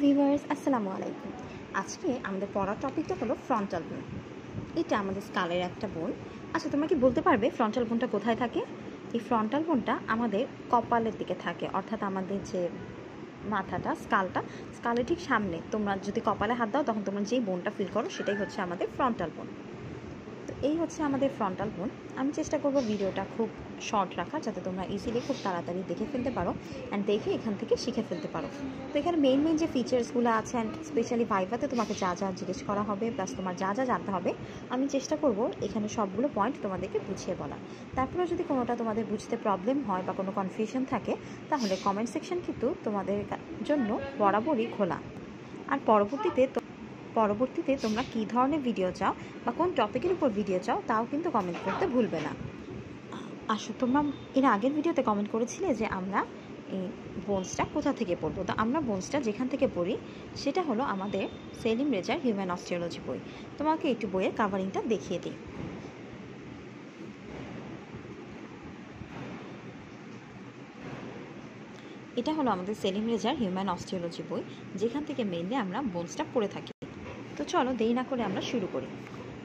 Viewers, আসসালামু আলাইকুম। আজকে আমাদের পড়ার টপিকটা হলো ফ্রন্টাল বোন। এটা আমাদের স্কালের একটা বোন। আচ্ছা, তোমরা কি বলতে পারবে ফ্রন্টাল বোনটা কোথায় থাকে? এই ফ্রন্টাল বোনটা আমাদের কপালের দিকে থাকে, অর্থাৎ আমাদের যে মাথাটা, স্কালের ঠিক সামনে। তোমরা যদি কপালে হাত দাও তখন তোমরা যেই বোনটা ফিল করো সেটাই হচ্ছে আমাদের ফ্রন্টাল বোন। তো এই হচ্ছে আমাদের ফ্রন্টাল বোন। আমি চেষ্টা করব ভিডিওটা খুব শর্ট রাখার, যাতে তোমরা ইজিলি খুব তাড়াতাড়ি দেখে ফেলতে পারো অ্যান্ড দেখে এখান থেকে শিখে ফেলতে পারো। তো এখানে মেইন যে ফিচার্সগুলো আছে অ্যান্ড স্পেশালি ভাইভাতে তোমাকে যা যা জিজ্ঞেস করা হবে প্লাস তোমার যা যা জানতে হবে, আমি চেষ্টা করব এখানে সবগুলো পয়েন্ট তোমাদেরকে বুঝিয়ে বলা। তারপরেও যদি কোনোটা তোমাদের বুঝতে প্রবলেম হয় বা কোনো কনফিউশন থাকে, তাহলে কমেন্ট সেকশন কিন্তু তোমাদের জন্য বরাবরই খোলা। আর পরবর্তীতে তোমরা কী ধরনের ভিডিও চাও বা কোন টপিকের উপর ভিডিও চাও তাও কিন্তু কমেন্ট করতে ভুলবে না। তোমরা এর আগের ভিডিওতে কমেন্ট করেছিলে যে আমরা এই বোনসটা কোথা থেকে পড়বো। তো আমরা বোনসটা যেখান থেকে পড়ি সেটা হলো আমাদের সেলিম রেজার হিউম্যান অস্টিওলজি বই। তোমাকে একটু বইয়ের কাভারিংটা দেখিয়ে দিই। এটা হলো আমাদের সেলিম রেজার হিউম্যান অস্টিওলজি বই, যেখান থেকে মেইনলি আমরা বোনসটা পড়ে থাকি। তো চলো দেরি না করে আমরা শুরু করি।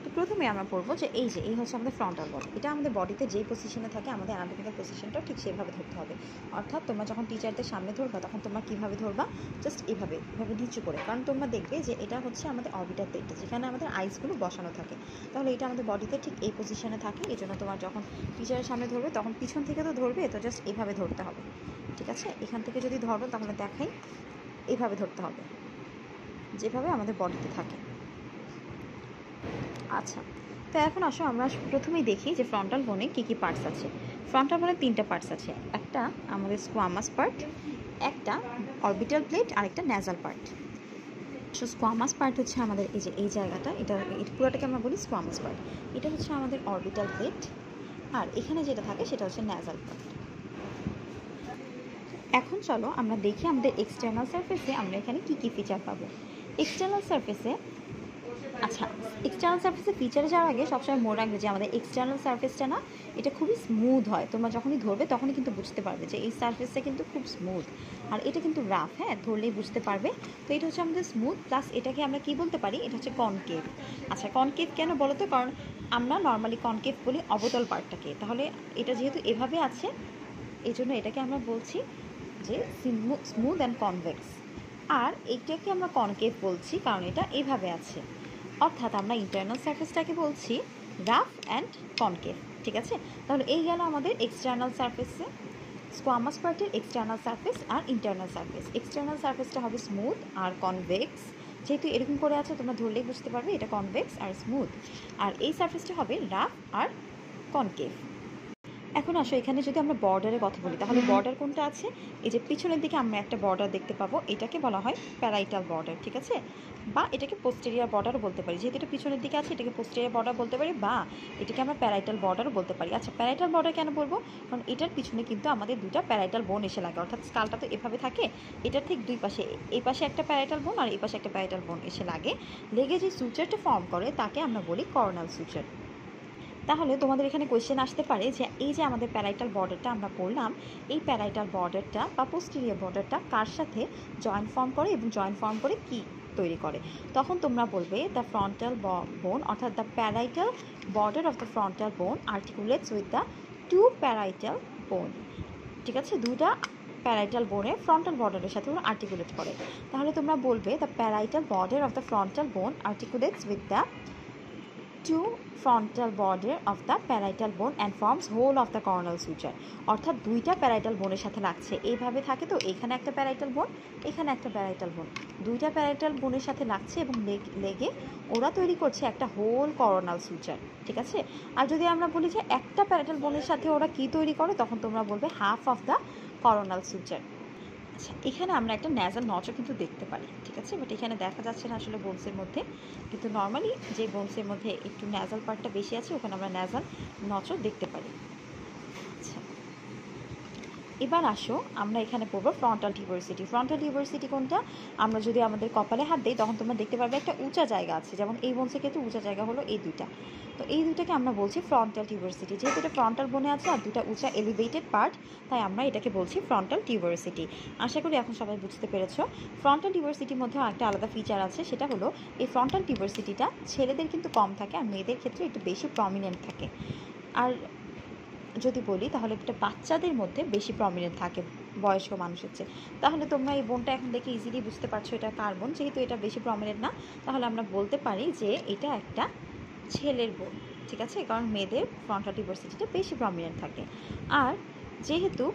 তো প্রথমে আমরা পড়বো যে এই হচ্ছে আমাদের ফ্রন্টাল বোন। এটা আমাদের বডিতে যেই পজিশনে থাকে, আমাদের অ্যানাটমিক্যাল পজিশনটাও ঠিক সেভাবে ধরতে হবে। অর্থাৎ তোমরা যখন টিচারদের সামনে ধরবা তখন তোমরা কীভাবে ধরবা, জাস্ট এভাবে নিচু করে। কারণ তোমরা দেখবে যে এটা হচ্ছে আমাদের অরবিটাল প্লেটটা, যেখানে আমাদের আইসগুলো বসানো থাকে। তাহলে এটা আমাদের বডিতে ঠিক এই পজিশনে থাকে। এই জন্য তোমার যখন টিচারের সামনে ধরবে তখন পিছন থেকে তো ধরবে, তো জাস্ট এইভাবে ধরতে হবে। ঠিক আছে, এখান থেকে যদি ধরবো তাহলে দেখাই, এইভাবে ধরতে হবে যেভাবে আমাদের বডিতে থাকে। আচ্ছা, তো এখন আসো আমরা প্রথমেই দেখি যে ফ্রন্টাল বোনে কী কী পার্টস আছে। ফ্রন্টাল বোনে 3টা পার্টস আছে। একটা আমাদের স্কোয়ামাস পার্ট, একটা অরবিটাল প্লেট আর একটা nasal part. So squamous part হচ্ছে আমাদের এই জায়গাটা, এটা পুরোটাকে আমরা বলি স্কোয়ামাস পার্ট। এটা হচ্ছে আমাদের অরবিটাল প্লেট, আর এখানে যেটা থাকে সেটা হচ্ছে ন্যাজাল পার্ট। এখন চলো আমরা দেখি আমাদের এক্সটার্নাল সারফেসে আমরা এখানে কী কী ফিচার পাবো। এক্সটার্নাল সারফেসে ফিচারে যাওয়ার আগে সবসময় মনে রাখবে যে আমাদের এক্সটার্নাল সারফেসটা না, এটা খুবই স্মুথ হয়। তোমরা যখনই ধরবে তখনই কিন্তু বুঝতে পারবে যে এই সারফেসটা কিন্তু খুব স্মুথ, আর এটা কিন্তু রাফ। হ্যাঁ, ধরলেই বুঝতে পারবে। তো এটা হচ্ছে আমাদের স্মুথ, প্লাস এটাকে আমরা কি বলতে পারি, এটা হচ্ছে কনকেভ। আচ্ছা, কনকেভ কেন বলো তো? কারণ আমরা নর্মালি কনকেভ বলি অবতল পার্টটাকে। তাহলে এটা যেহেতু এভাবে আছে, এই জন্য এটাকে আমরা বলছি যে স্মুথ অ্যান্ড কনভেক্স। আর এইটাকে আমরা কনকেভ বলছি কারণ এটা এইভাবে আছে। অর্থাৎ আমরা ইন্টারনাল সারফেসটাকে বলছি রাফ অ্যান্ড কনকেভ। ঠিক আছে, তাহলে এই গেল আমাদের এক্সটার্নাল সারফেসে স্কোয়ামাস পার্টের এক্সটার্নাল সারফেস আর ইন্টারনাল সারফেস। এক্সটার্নাল সারফেসটা হবে স্মুথ আর কনভেক্স। যেহেতু এরকম করে আছে তোমরা ধরলেই বুঝতে পারবে এটা কনভেক্স আর স্মুথ। আর এই সারফেসটা হবে রাফ আর কনকেভ। এখন আসো এখানে যদি আমরা বর্ডারের কথা বলি, তাহলে বর্ডার কোনটা আছে? এই যে পিছনের দিকে আমরা একটা বর্ডার দেখতে পাবো, এটাকে বলা হয় প্যারাইটাল বর্ডার। ঠিক আছে, বা এটাকে পোস্টেরিয়ার বর্ডারও বলতে পারি। যেহেতু এটা পিছনের দিকে আছে এটাকে পোস্টেরিয়ার বর্ডার বলতে পারি, বা এটাকে আমরা প্যারাইটাল বর্ডারও বলতে পারি। আচ্ছা, প্যারাইটাল বর্ডার কেন বলবো? কারণ এটার পিছনে কিন্তু আমাদের দুটা প্যারাইটাল বোন এসে লাগে। অর্থাৎ স্কালটা তো এভাবে থাকে, এটার ঠিক দুই পাশে, এই পাশে একটা প্যারাইটাল বোন আর এই পাশে একটা প্যারাইটাল বোন এসে লাগে। লেগে যে সুচারটা ফর্ম করে তাকে আমরা বলি করোনাল সুচার। তাহলে তোমাদের এখানে কোয়েশ্চেন আসতে পারে যে এই যে আমাদের প্যারাইটাল বর্ডারটা আমরা পড়লাম, এই প্যারাইটাল বর্ডারটা বা পোস্টেরিয়র বর্ডারটা কার সাথে জয়েন্ট ফর্ম করে এবং জয়েন্ট ফর্ম করে কি তৈরি করে? তখন তোমরা বলবে দ্য ফ্রন্টাল বোন, অর্থাৎ the parietal border of the frontal bone articulates with the two parietal বোন। ঠিক আছে, দুটা প্যারাইটাল বোনের ফ্রন্টাল বর্ডারের সাথে ওরা আর্টিকুলেট করে। তাহলে তোমরা বলবে the parietal border of the frontal bone articulates with the two frontal border of the parietal bone and forms whole of the coronal suture। অর্থাৎ দুইটা প্যারাইটাল বোনের সাথে লাগছে, এইভাবে থাকে। তো এখানে একটা প্যারাইটাল বোন, এখানে একটা প্যারাইটাল বোন, দুইটা প্যারাইটাল বোনের সাথে লাগছে এবং লেগে ওরা তৈরি করছে একটা হোল করোনাল সুচার। ঠিক আছে, আর যদি আমরা বলি যে একটা প্যারাইটাল বোনের সাথে ওরা কি তৈরি করে, তখন তোমরা বলবে half of the coronal suture. আচ্ছা, এখানে আমরা একটা ন্যাজাল নচও কিন্তু দেখতে পারি। ঠিক আছে, বাট এখানে দেখা যাচ্ছে না আসলে বোনসের মধ্যে, কিন্তু নর্মালি যে বোনসের মধ্যে একটু ন্যাজাল পার্টটা বেশি আছে ওখানে আমরা ন্যাজাল নচও দেখতে পারি। আচ্ছা, এবার আসো আমরা এখানে পড়বো ফ্রন্টাল টিউবারসিটি। ফ্রন্টাল টিউবারসিটি কোনটা? আমরা যদি আমাদের কপালে হাত দিই তখন তোমরা দেখতে পারবে একটা উঁচা জায়গা আছে, যেমন এই বোনসের ক্ষেত্রে উঁচা জায়গা হলো এই দুইটা। তো এই দুইটাকে আমরা বলছি ফ্রন্টাল টিউবারসিটি। যেহেতু এটা ফ্রন্টাল বোনে আছে আর দুটা উঁচা এলিভেটেড পার্ট, তাই আমরা এটাকে বলছি ফ্রন্টাল টিউবারসিটি। আশা করি এখন সবাই বুঝতে পেরেছো। ফ্রন্টাল টিউবারসিটির মধ্যে একটা আলাদা ফিচার আছে, সেটা হলো এই ফ্রন্টাল টিউবারসিটিটা ছেলেদের কিন্তু কম থাকে আর মেয়েদের ক্ষেত্রে একটু বেশি প্রমিনেন্ট থাকে। আর যদি বলি তাহলে এটা বাচ্চাদের মধ্যে বেশি প্রমিনেন্ট থাকে বয়স্ক মানুষের চেয়ে। তাহলে তোমরা এই বোনটা এখন দেখে ইজিলি বুঝতে পারছো এটা কার বোন। যেহেতু এটা বেশি প্রমিনেন্ট না, তাহলে আমরা বলতে পারি যে এটা একটা ছেলের বোন, ঠিক আছে, কারণ মেয়েদের ফ্রন্টাল টিউবারসিটিটা বেশি প্রমিনেন্ট থাকে। আর যেহেতু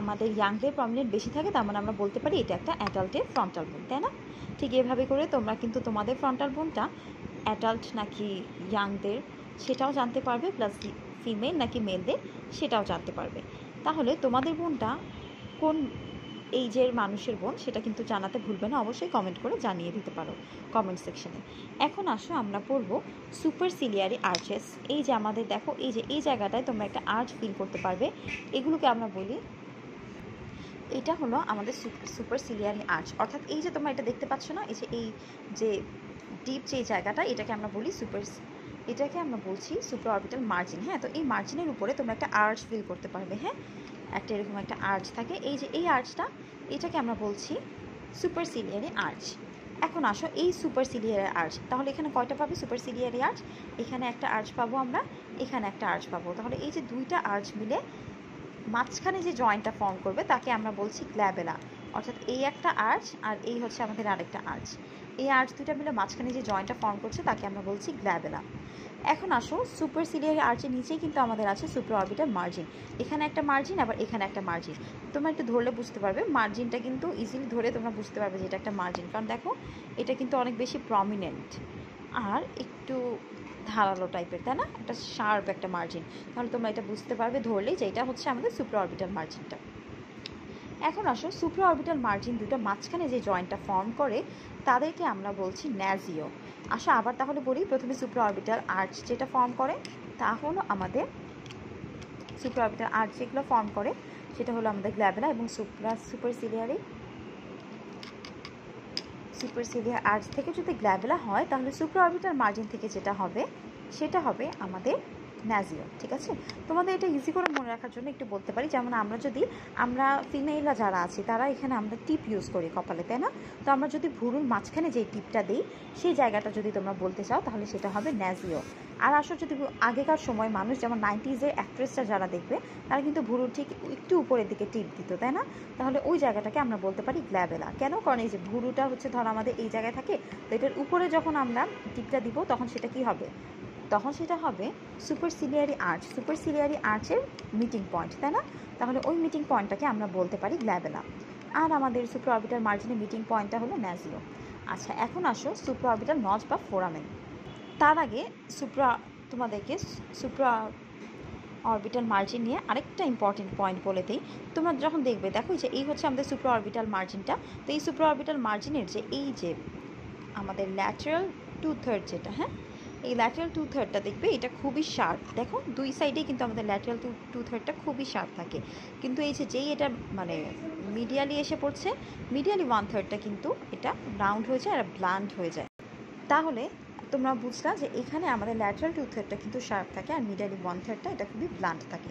আমাদের ইয়াংদের প্রমিনেন্ট বেশি থাকে, তার মানে আমরা বলতে পারি এটা একটা অ্যাডাল্টের ফ্রন্টাল বোন, তাই না? ঠিক এভাবে করে তোমরা কিন্তু তোমাদের ফ্রন্টাল বোনটা অ্যাডাল্ট নাকি ইয়াংদের সেটাও জানতে পারবে, প্লাস ফিমেল নাকি মেলদের সেটাও জানতে পারবে। তাহলে তোমাদের বোনটা কোন এইজের মানুষের বোন সেটা কিন্তু জানাতে ভুলবে না, অবশ্যই কমেন্ট করে জানিয়ে দিতে পারো কমেন্ট সেকশনে। এখন আসো আমরা পড়বো সুপারসিলিয়ারি আর্চেস। এই যে আমাদের দেখো এই যে এই জায়গাটায় তোমরা একটা আর্চ ফিল করতে পারবে, এগুলোকে আমরা বলি, এটা হলো আমাদের সুপারসিলিয়ারি আর্চ। অর্থাৎ এই যে তোমরা এটা দেখতে পাচ্ছ না, এই যে ডিপ যে জায়গাটা, এটাকে আমরা বলি এটাকে আমরা বলছি সুপার অরবিটাল মার্জিন। হ্যাঁ, তো এই মার্জিনের উপরে তোমরা একটা আর্চ ফিল করতে পারবে। হ্যাঁ, একটা এরকম একটা আর্চ থাকে, এই যে এই আর্চটা, এটাকে আমরা বলছি সুপারসিলিয়ারি আর্চ। এখন আসো এই সুপারসিলিয়ারি আর্চ, তাহলে এখানে কয়টা পাবে সুপারসিলিয়ারি আর্চ? এখানে একটা আর্চ পাবো আমরা, এখানে একটা আর্চ পাবো। তাহলে এই যে দুইটা আর্চ মিলে মাঝখানে যে জয়েন্টটা ফর্ম করবে তাকে আমরা বলছি গ্ল্যাবেলা। অর্থাৎ এই একটা আর্চ আর এই হচ্ছে আমাদের আরেকটা আর্চ, এই আর্চ দুইটা মিলে মাঝখানে যে জয়েন্টটা ফর্ম করছে তাকে আমরা বলছি গ্ল্যাবেলা। এখন আসো সুপারসিলিয়ারি আর্চের নিচেই কিন্তু আমাদের আছে সুপার অরবিটাল মার্জিন। এখানে একটা মার্জিন, আবার এখানে একটা মার্জিন। তোমরা একটু ধরলে বুঝতে পারবে, মার্জিনটা কিন্তু ইজিলি ধরে তোমরা বুঝতে পারবে যে এটা একটা মার্জিন, কারণ দেখো এটা কিন্তু অনেক বেশি প্রমিনেন্ট আর একটু ধারালো টাইপের, তাই না? একটা শার্প একটা মার্জিন। তাহলে তোমরা এটা বুঝতে পারবে ধরলেই যে এটা হচ্ছে আমাদের সুপার অরবিটাল মার্জিনটা। এখন আসো সুপার অরবিটাল মার্জিন দুটো মাঝখানে যে জয়েন্টটা ফর্ম করে তাদেরকে আমরা বলছি ন্যাজিও। আসো আবার তাহলে বলি, প্রথমে সুপার অরবিটাল আর্চ যেটা ফর্ম করে তা হলো আমাদের সুপার অরবিটাল আর্চ যেগুলো ফর্ম করে সেটা হলো আমাদের গ্ল্যাবেলা, এবং সুপারসিলিয়ারি আর্চ থেকে যদি গ্ল্যাবেলা হয় তাহলে সুপার অরবিটাল মার্জিন থেকে যেটা হবে সেটা হবে আমাদের ন্যাজিও। ঠিক আছে, তোমাদের এটা ইজি করে মনে রাখার জন্য একটু বলতে পারি, যেমন আমরা ফিমেলরা যারা আছি তারা এখানে আমরা টিপ ইউজ করি কপালে, তাই না? তো আমরা যদি ভুরুর মাঝখানে যেই টিপটা দিই সেই জায়গাটা যদি তোমরা বলতে চাও তাহলে সেটা হবে ন্যাজিও। আর আসলে যদি আগেকার সময় মানুষ যেমন 90s অ্যাক্ট্রেসরা যারা দেখবে তারা কিন্তু ভুরুর ঠিক একটু উপরের দিকে টিপ দিত, তাই না? তাহলে ওই জায়গাটাকে আমরা বলতে পারি গ্ল্যাবেলা। কেন? কারণ এই যে ভুরুটা হচ্ছে ধর আমাদের এই জায়গায় থাকে, তো এটার উপরে যখন আমরা টিপটা দিব তখন সেটা কি হবে? তখন সেটা হবে সুপারসিলিয়ারি আর্চ, সুপারসিলিয়ারি আর্চের মিটিং পয়েন্ট, তাই না? তাহলে ওই মিটিং পয়েন্টটাকে আমরা বলতে পারি গ্ল্যাবেলা। আর আমাদের সুপার অরবিটাল মার্জিনের মিটিং পয়েন্টটা হলো ন্যাজিও। আচ্ছা, এখন আসো সুপার অরবিটাল নচ বা ফোরামেন। তার আগে তোমাদেরকে সুপ্রা অরবিটাল মার্জিন নিয়ে আরেকটা ইম্পর্টেন্ট পয়েন্ট বলে দিই। তোমরা যখন দেখবে, দেখো যে এই হচ্ছে আমাদের সুপ্রা অরবিটাল মার্জিনটা। তো এই সুপ্রা অরবিটাল মার্জিনের যে এই যে আমাদের ল্যাটারাল 2/3 যেটা, হ্যাঁ, এই ল্যাটারাল 2/3টা দেখবে এটা খুবই শার্প। দেখো দুই সাইডেই কিন্তু আমাদের ল্যাটারাল 2/3টা খুবই শার্প থাকে, কিন্তু এই যে যেই এটা মানে মিডিয়ালি এসে পড়ছে, মিডিয়ালি 1/3টা কিন্তু এটা রাউন্ড হয়ে যায় আর ব্লান্ট হয়ে যায়। তাহলে তোমরা বুঝলা যে এখানে আমাদের ল্যাটারাল 2/3টা কিন্তু শার্প থাকে আর মিডিয়ালি 1/3টা এটা খুবই ব্লান্ট থাকে।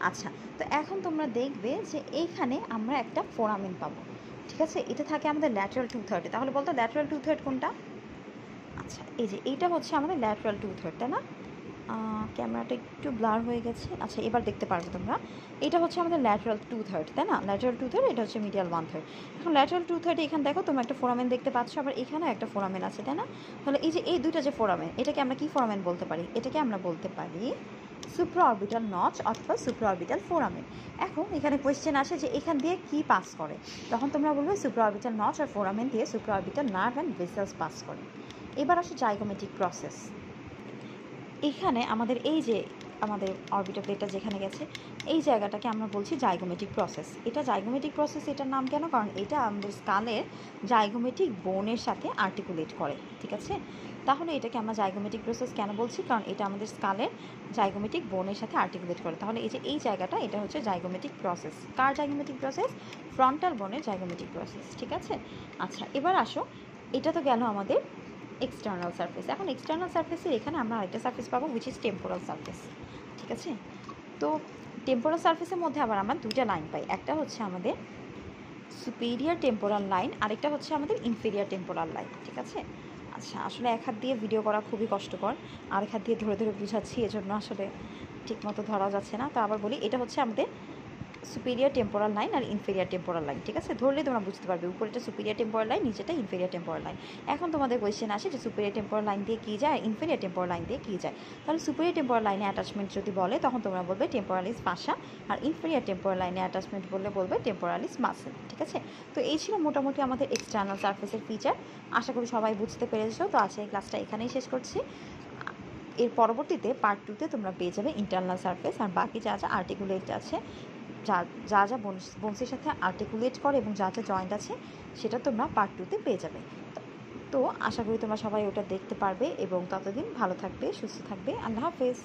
আচ্ছা, তো এখন তোমরা দেখবে যে এইখানে আমরা একটা ফোরামেন পাবো। ঠিক আছে, এটা থাকে আমাদের ল্যাটারাল 2/3। তাহলে বলতো ল্যাটারাল 2/3 কোনটা? আচ্ছা, এই যে এইটা হচ্ছে আমাদের ল্যাটারাল 2/3, তাই না? ক্যামেরাটা একটু ব্লার হয়ে গেছে। আচ্ছা, এবার দেখতে পারবে তোমরা, এটা হচ্ছে আমাদের ল্যাটারাল 2/3, তাই না? ল্যাটারাল 2/3, এটা হচ্ছে মিডিয়াল 1/3। এখন ল্যাটারাল 2/3 এখানে দেখো তোমরা একটা ফোরামেন দেখতে পাচ্ছ, আবার এখানে একটা ফোরামেন আছে, তাই না? তাহলে এই যে এই দুইটা যে ফোরামেন, এটাকে আমরা কি ফোরামেন বলতে পারি? এটাকে আমরা বলতে পারি সুপ্রা অরবিটাল নচ অথবা সুপ্রা অরবিটাল ফোরামেন। এখন এখানে কোয়েশ্চেন আসে যে এখান দিয়ে কি পাস করে, তখন তোমরা বলবে সুপ্রা অরবিটাল নচ আর ফোরামেন দিয়ে supra orbital nerve and vessels pass করে। এবার আসে জাইগোমেটিক প্রসেস। এখানে আমাদের এই যে আমাদের অরবিটাল প্লেটটা যেখানে গেছে এই জায়গাটাকে আমরা বলছি জাইগোমেটিক প্রসেস। এটা জাইগোমেটিক প্রসেস, এটার নাম কেন? কারণ এটা আমাদের স্কালের জাইগোমেটিক বোনের সাথে আর্টিকুলেট করে। ঠিক আছে, তাহলে এটাকে আমরা জাইগোমেটিক প্রসেস কেন বলছি? কারণ এটা আমাদের স্কালের জাইগোমেটিক বোনের সাথে আর্টিকুলেট করে। তাহলে এই যে এই জায়গাটা, এটা হচ্ছে জাইগোমেটিক প্রসেস। কার জাইগোমেটিক প্রসেস? ফ্রন্টাল বোনের জাইগোমেটিক প্রসেস, ঠিক আছে? আচ্ছা, এবার আসো, এটা তো গেল আমাদের এক্সটার্নাল সারফেস। এখন এক্সটার্নাল সারফেসের এখানে আমরা আরেকটা সারফেস পাবো, উইচ ইজ টেম্পোরাল সারফেস, ঠিক আছে? তো টেম্পোরাল সারফেসের মধ্যে আবার আমরা দুইটা লাইন পাই, একটা হচ্ছে আমাদের সুপিরিয়ার টেম্পোরাল লাইন, আরেকটা হচ্ছে আমাদের ইনফেরিয়ার টেম্পোরাল লাইন, ঠিক আছে? আচ্ছা, আসলে এক হাত দিয়ে ভিডিও করা খুবই কষ্টকর, আরেক হাত দিয়ে ধরে ধরে বুঝাচ্ছি, এজন্য আসলে ঠিকমতো ধরা যাচ্ছে না। তো আবার বলি, এটা হচ্ছে আমাদের সুপিরিয়ার টেম্পোরাল লাইন আর ইনফেরিয়ার টেম্পোরাল লাইন, ঠিক আছে? ধরলে তোমরা বুঝতে পারবে, উপরেটা সুপিরিয়ার টেম্পোরাল লাইন, নিচেটা ইনফেরিয়ার টেম্পোরাল লাইন। এখন তোমাদের কোয়েশ্চেন আসে যে সুপিরিয়ার টেম্পোরাল লাইন দিয়ে কী যায়, ইনফেরিয়ার টেম্পোরাল লাইন দিয়ে কী যায়? তাহলে সুপিরিয়ার টেম্পোরাল লাইনে অ্যাটাচমেন্ট যদি বলে, তখন তোমরা বলবে টেম্পোরালিস ফাসা, আর ইনফেরিয়ার টেম্পোরাল লাইনে অ্যাটাচমেন্ট বলবে টেম্পোরালিস মাসেল, ঠিক আছে? তো এই ছিল মোটামুটি আমাদের এক্সটার্নাল সারফেসের ফিচার। আশা করি সবাই বুঝতে পেরেছো। তো আজকে এই ক্লাসটা এখানেই শেষ করছি। এর পরবর্তীতে পার্ট 2-তে তোমরা পেয়ে যাবে ইন্টারনাল সারফেস, আর বাকি যা যা আর্টিকুলেট আছে, যা যা বোনসের সাথে আর্টিকুলেট করে এবং যা যা জয়েন্ট আছে, সেটা তোমরা পার্ট 2-তে পেয়ে যাবে। তো আশা করি তোমরা সবাই ওটা দেখতে পারবে, এবং ততদিন ভালো থাকবে, সুস্থ থাকবে। আল্লাহ হাফেজ।